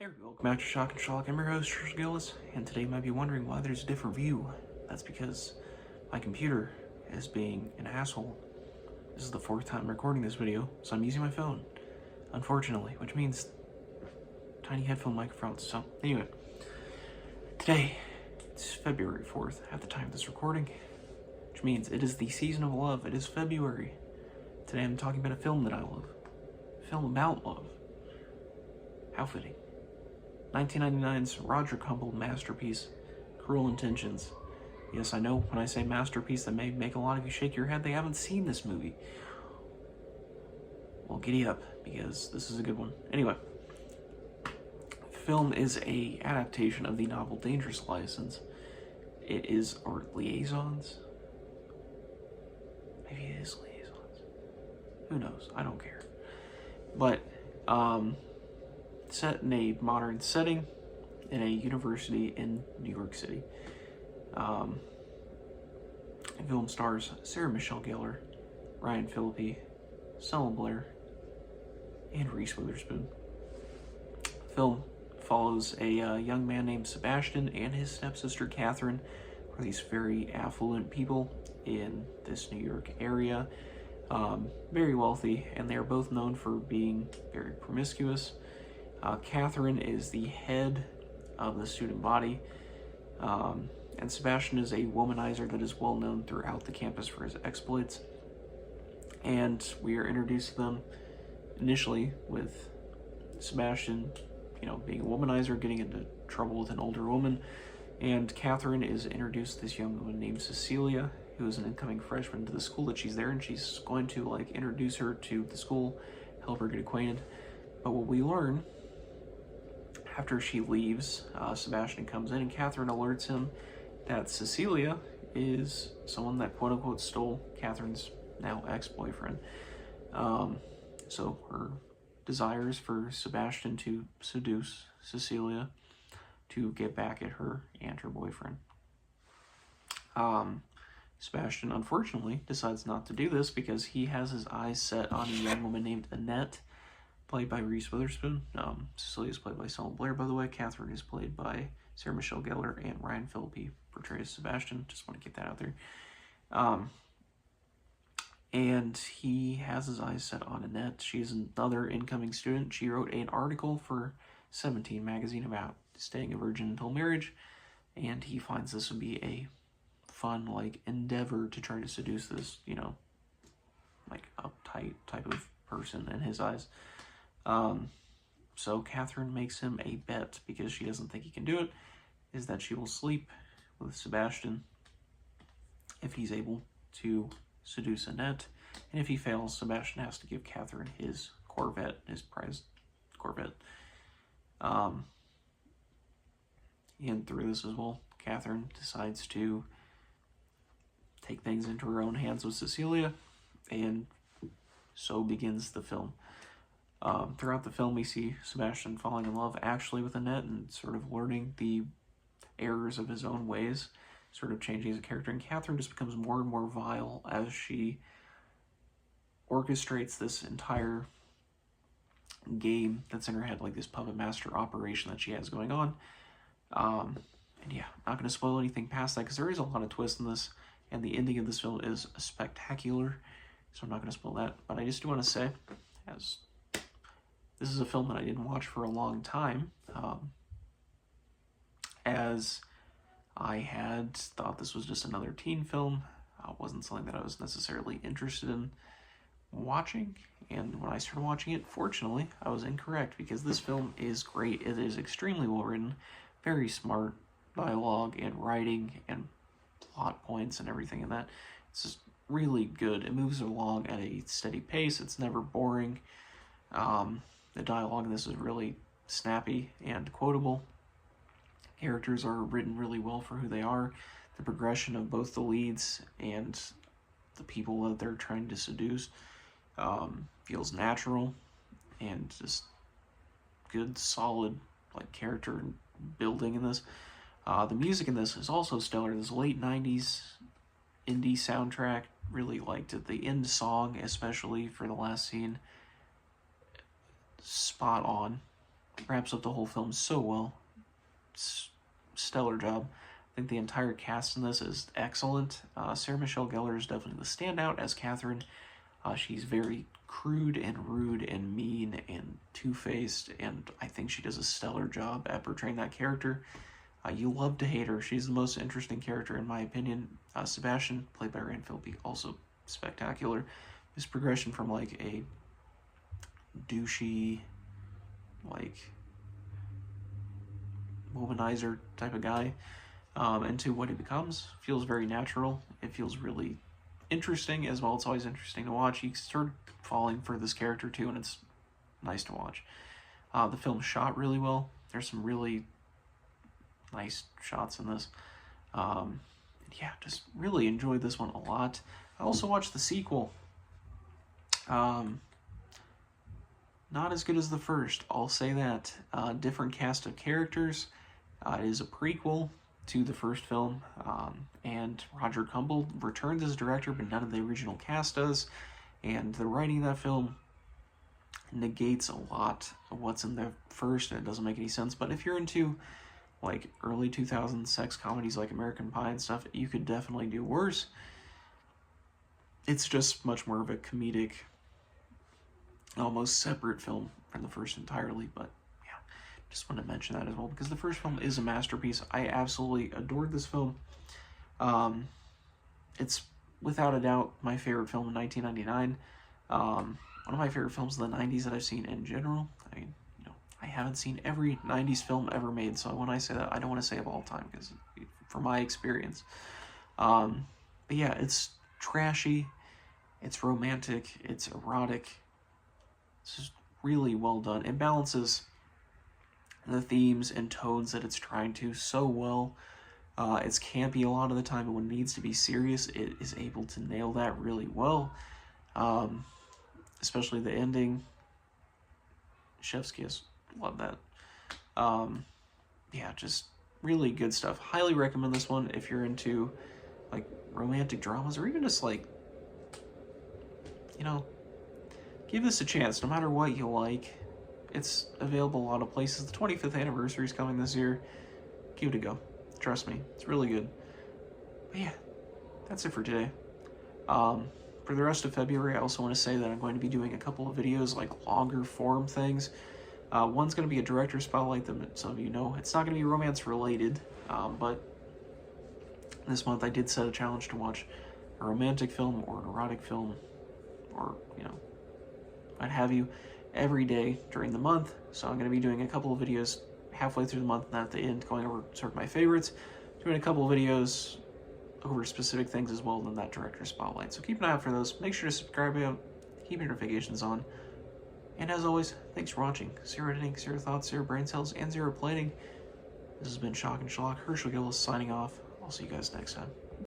Hey, welcome back to Shock and Shock. I'm your host, Trish Gillis, and today you might be wondering why there's a different view. That's because my computer is being an asshole. This is the fourth time I'm recording this video, so I'm using my phone, unfortunately, which means tiny headphone microphones. So, anyway, today, it's February 4th at the time of this recording, which means it is the season of love. It is February. Today I'm talking about a film that I love. A film about love. How fitting. 1999's Roger Kumble masterpiece, Cruel Intentions. Yes, I know when I say masterpiece that may make a lot of you shake your head. They haven't seen this movie. Well, giddy up, because this is a good one. Anyway, the film is a adaptation of the novel Dangerous License. It is, or Liaisons? Maybe it is Liaisons. Who knows? I don't care. But, set in a modern setting in a university in New York City. The film stars Sarah Michelle Gellar, Ryan Phillippe, Selma Blair, and Reese Witherspoon. The film follows a young man named Sebastian and his stepsister Catherine, who are these very affluent people in this New York area, very wealthy, and they are both known for being very promiscuous. Catherine is the head of the student body, and Sebastian is a womanizer that is well known throughout the campus for his exploits. And we are introduced to them initially with Sebastian, being a womanizer, getting into trouble with an older woman, and Catherine is introduced to this young woman named Cecilia, who is an incoming freshman to the school that she's there, and she's going to introduce her to the school, help her get acquainted. But what we learn after she leaves, Sebastian comes in and Catherine alerts him that Cecilia is someone that quote-unquote stole Catherine's now ex-boyfriend. So her desires for Sebastian to seduce Cecilia to get back at her and her boyfriend. Sebastian, unfortunately, decides not to do this because he has his eyes set on a young woman named Annette, played by Reese Witherspoon. Cecilia is played by Selma Blair, by the way. Catherine is played by Sarah Michelle Gellar, and Ryan Phillippe portrays Sebastian. Just want to get that out there. And he has his eyes set on Annette. She's another incoming student. She wrote an article for 17 magazine about staying a virgin until marriage, and he finds this would be a fun, endeavor to try to seduce this, uptight type of person in his eyes. So Catherine makes him a bet, because she doesn't think he can do it, is that she will sleep with Sebastian if he's able to seduce Annette, and if he fails, Sebastian has to give Catherine his Corvette, his prized Corvette. And through this as well, Catherine decides to take things into her own hands with Cecilia, and so begins the film. Throughout the film, we see Sebastian falling in love actually with Annette and sort of learning the errors of his own ways, sort of changing as a character. And Catherine just becomes more and more vile as she orchestrates this entire game that's in her head, this puppet master operation that she has going on. And yeah, not going to spoil anything past that, because there is a lot of twists in this, and the ending of this film is spectacular, so I'm not going to spoil that. But I just do want to say, as this is a film that I didn't watch for a long time, as I had thought this was just another teen film. It wasn't something that I was necessarily interested in watching, and when I started watching it, fortunately, I was incorrect, because this film is great. It is extremely well written, very smart dialogue and writing and plot points and everything in that. It's just really good. It moves along at a steady pace. It's never boring. The dialogue in this is really snappy and quotable. Characters are written really well for who they are. The progression of both the leads and the people that they're trying to seduce feels natural, and just good, solid character building in this. The music in this is also stellar. This late 90s indie soundtrack, really liked it. The end song, especially for the last scene, spot on. wraps up the whole film so well. Stellar job. I think the entire cast in this is excellent. Sarah Michelle Gellar is definitely the standout as Catherine. She's very crude and rude and mean and two-faced, and I think she does a stellar job at portraying that character. You love to hate her. She's the most interesting character in my opinion. Sebastian, played by Ryan Phillippe, also spectacular. His progression from like a douchey, like womanizer type of guy into what he becomes feels very natural. It feels really interesting as well. It's always interesting to watch. You start falling for this character too, and it's nice to watch. The film shot really well. There's some really nice shots in this. Yeah, just really enjoyed this one a lot. I also watched the sequel. Not as good as the first, I'll say that. Different cast of characters. It is a prequel to the first film, and Roger Kumble returns as director, but none of the original cast does. And the writing of that film negates a lot of what's in the first, and it doesn't make any sense. But if you're into like early 2000s sex comedies like American Pie and stuff, you could definitely do worse. It's just much more of a comedic, almost separate film from the first entirely. But yeah, just wanted to mention that as well, because the first film is a masterpiece. I absolutely adored this film. It's without a doubt my favorite film in 1999. One of my favorite films of the 90s that I've seen in general. I mean, I haven't seen every 90s film ever made, so when I say that, I don't want to say of all time, because from my experience. But yeah, it's trashy, it's romantic, it's erotic. It's just really well done. It balances the themes and tones that it's trying to so well. It's campy a lot of the time, but when it needs to be serious, it is able to nail that really well. Especially the ending. Chef's kiss. Love that. Yeah, just really good stuff. Highly recommend this one if you're into like romantic dramas, or even just like, give this a chance. No matter what you like, it's available a lot of places. The 25th anniversary is coming this year. Give it a go. Trust me, it's really good. But yeah, that's it for today. For the rest of February, I also want to say that I'm going to be doing a couple of videos, like longer form things. One's going to be a director spotlight that some of you know. It's not going to be romance related, but this month I did set a challenge to watch a romantic film or an erotic film, or, what have you, every day during the month. So I'm going to be doing a couple of videos halfway through the month and at the end going over sort of my favorites, doing a couple of videos over specific things as well than that director spotlight. So keep an eye out for those. Make sure to subscribe, keep your notifications on. And as always, thanks for watching. Zero editing, zero thoughts, zero brain cells, and zero planning. This has been Shock and Schlock. Herschel Gillis signing off. I'll see you guys next time.